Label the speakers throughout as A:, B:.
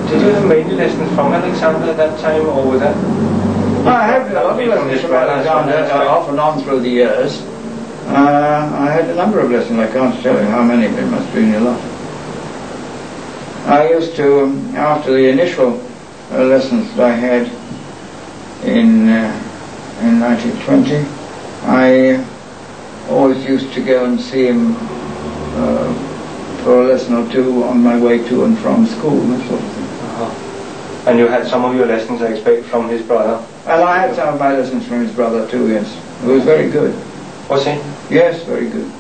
A: Did you have many lessons from Alexander at that time, or was that?
B: I had a lot of lessons from Alexander, off and on through the years. I had a number of lessons. I can't tell you how many, but it must have been a lot. I used to, after the initial lessons that I had in 1920, I always used to go and see him for a lesson or two on my way to and from school, that sort of thing.
A: And you had some of your lessons, I expect, from his brother?
B: And I had some of my lessons from his brother too, yes. He was very good.
A: Was he?
B: Yes, very good.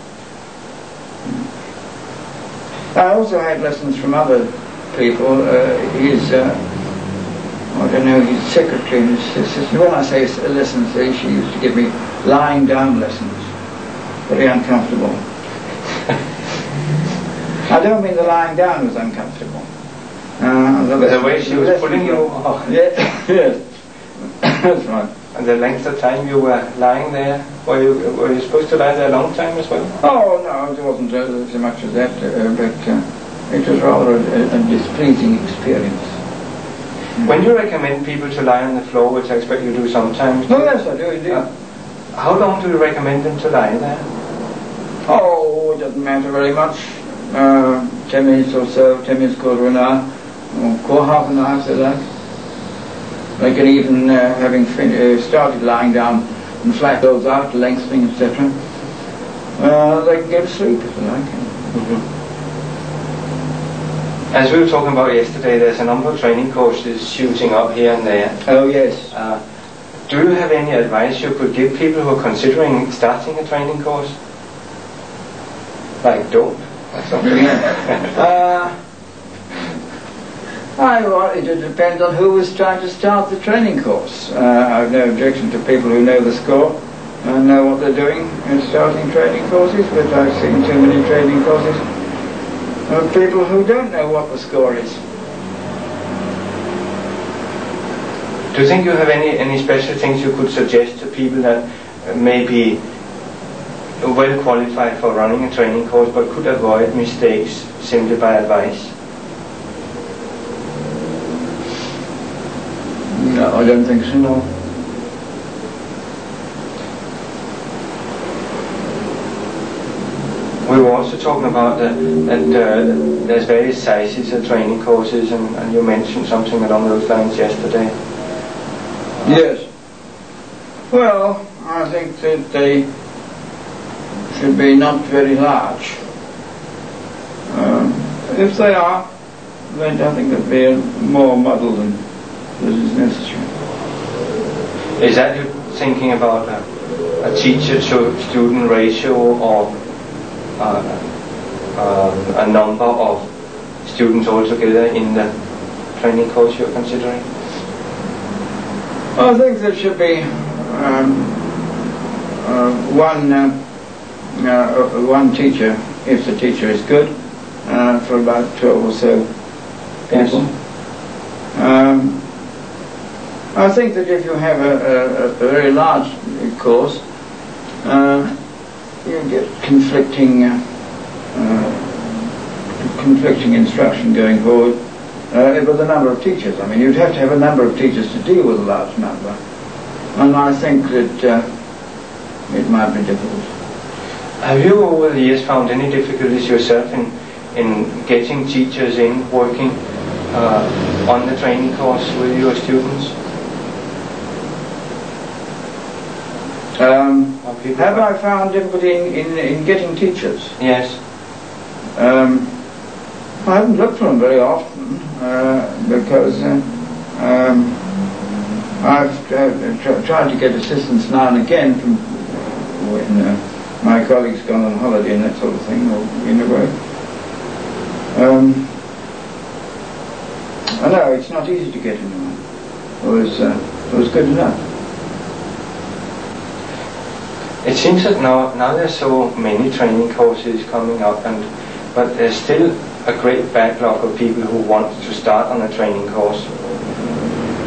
B: I also had lessons from other people. His, I don't know, his secretary and his assistant. When I say lessons, she used to give me lying down lessons. Very uncomfortable. I don't mean the lying down was uncomfortable.
A: The way she was putting you off.
B: Yeah, yes. That's right.
A: And the length of time you were lying there, were you supposed to lie there a long time as well?
B: Oh no, it wasn't so much as that, but it was rather a displeasing experience.
A: When you recommend people to lie on the floor, which I expect you do sometimes...
B: Oh yes, I do indeed.
A: How long do you recommend them to lie there?
B: Oh, it doesn't matter very much. 10 minutes or so, 10 minutes, quarter of an hour, or half an hour after that. They can even, having started lying down and flat goes out, lengthening, etc., they can go to sleep if they like.
A: As we were talking about yesterday, there's a number of training courses shooting up here and there.
B: Oh yes.
A: Do you have any advice you could give people who are considering starting a training course? Like don't? Or something? Well, it depends on who is trying to start the training course. I have no objection to people who know the score and know what they're doing in starting training courses, but I've seen too many training courses of people who don't know what the score is. Do you think you have any special things you could suggest to people that may be well qualified for running a training course but could avoid mistakes simply by advice?
B: No, I don't think so, no.
A: We were also talking about that there's various sizes of training courses, and you mentioned something along those lines yesterday.
B: Yes. Well, I think that they should be not very large. If they are, then I think they'd be more muddled than is necessary.
A: Is that you thinking about a teacher-to-student ratio, or a number of students altogether in the training course you're considering?
B: I think there should be one teacher, if the teacher is good, for about 12 or so people. Yes. I think that if you have a very large course, you get conflicting instruction going forward with a number of teachers. I mean, you'd have to have a number of teachers to deal with a large number, and I think that it might be difficult.
A: Have you over the years found any difficulties yourself in getting teachers in working on the training course with your students? Have I found difficulty in getting teachers? Yes.
B: I haven't looked for them very often because I've tried to get assistance now and again from when my colleagues gone on holiday and that sort of thing, or in a way. I know it's not easy to get anyone who was good enough.
A: It seems that now there's so many training courses coming up, but there's still a great backlog of people who want to start on a training course.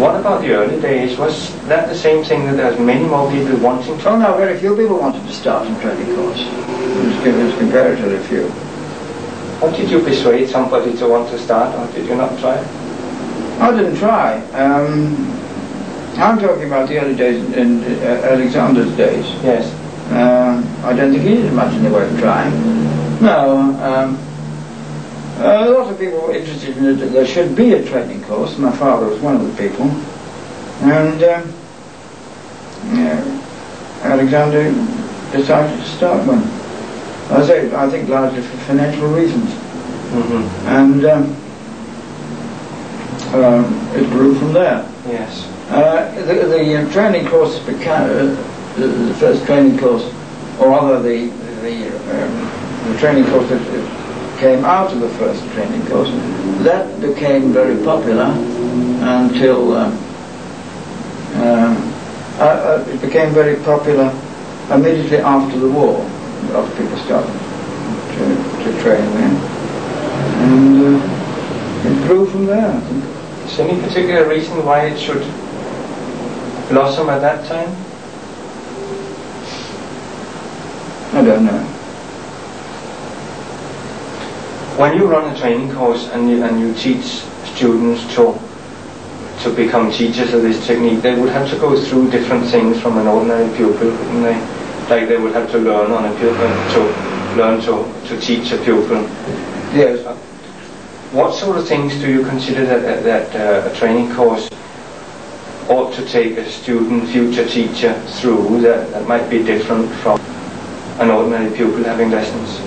A: What about the early days? Was that the same thing, that there's many more people wanting to?
B: Oh no, very few people wanted to start on a training course. It was comparatively few.
A: How did you persuade somebody to want to start, or did you not try? I didn't try. I'm talking about the early days in Alexander's days.
B: Yes.
A: I don't think he did much in the way of trying. No. A lot of people were interested in it. There should be a training course. My father was one of the people. And Alexander decided to start one. I think largely for financial reasons.
B: Mm-hmm.
A: And it grew from there.
B: Yes.
A: The training course began, the first training course, or rather the training course that came out of the first training course, that became very popular until it became very popular immediately after the war. A lot of people started to train there, and it grew from there, I think.
B: Is there any particular reason why it should blossom at that time?
A: I don't know.
B: When you run a training course and you teach students to become teachers of this technique, they would have to go through different things from an ordinary pupil, wouldn't they? Like they would have to learn on a pupil, to teach a pupil.
A: Yes.
B: What sort of things do you consider that a training course ought to take a student, future teacher through that might be different from an ordinary pupil having lessons?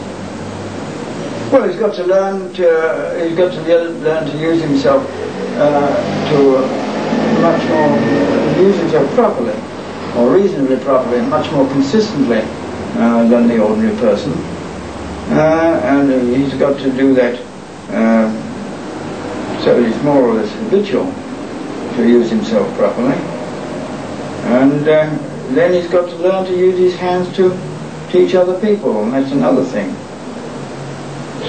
A: Well, he's got to learn to use himself use himself properly, or reasonably properly, much more consistently than the ordinary person, and he's got to do that so it's more or less habitual to use himself properly, and then he's got to learn to use his hands to teach other people, and that's another thing.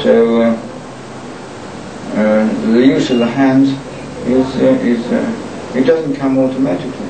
A: So the use of the hands it doesn't come automatically.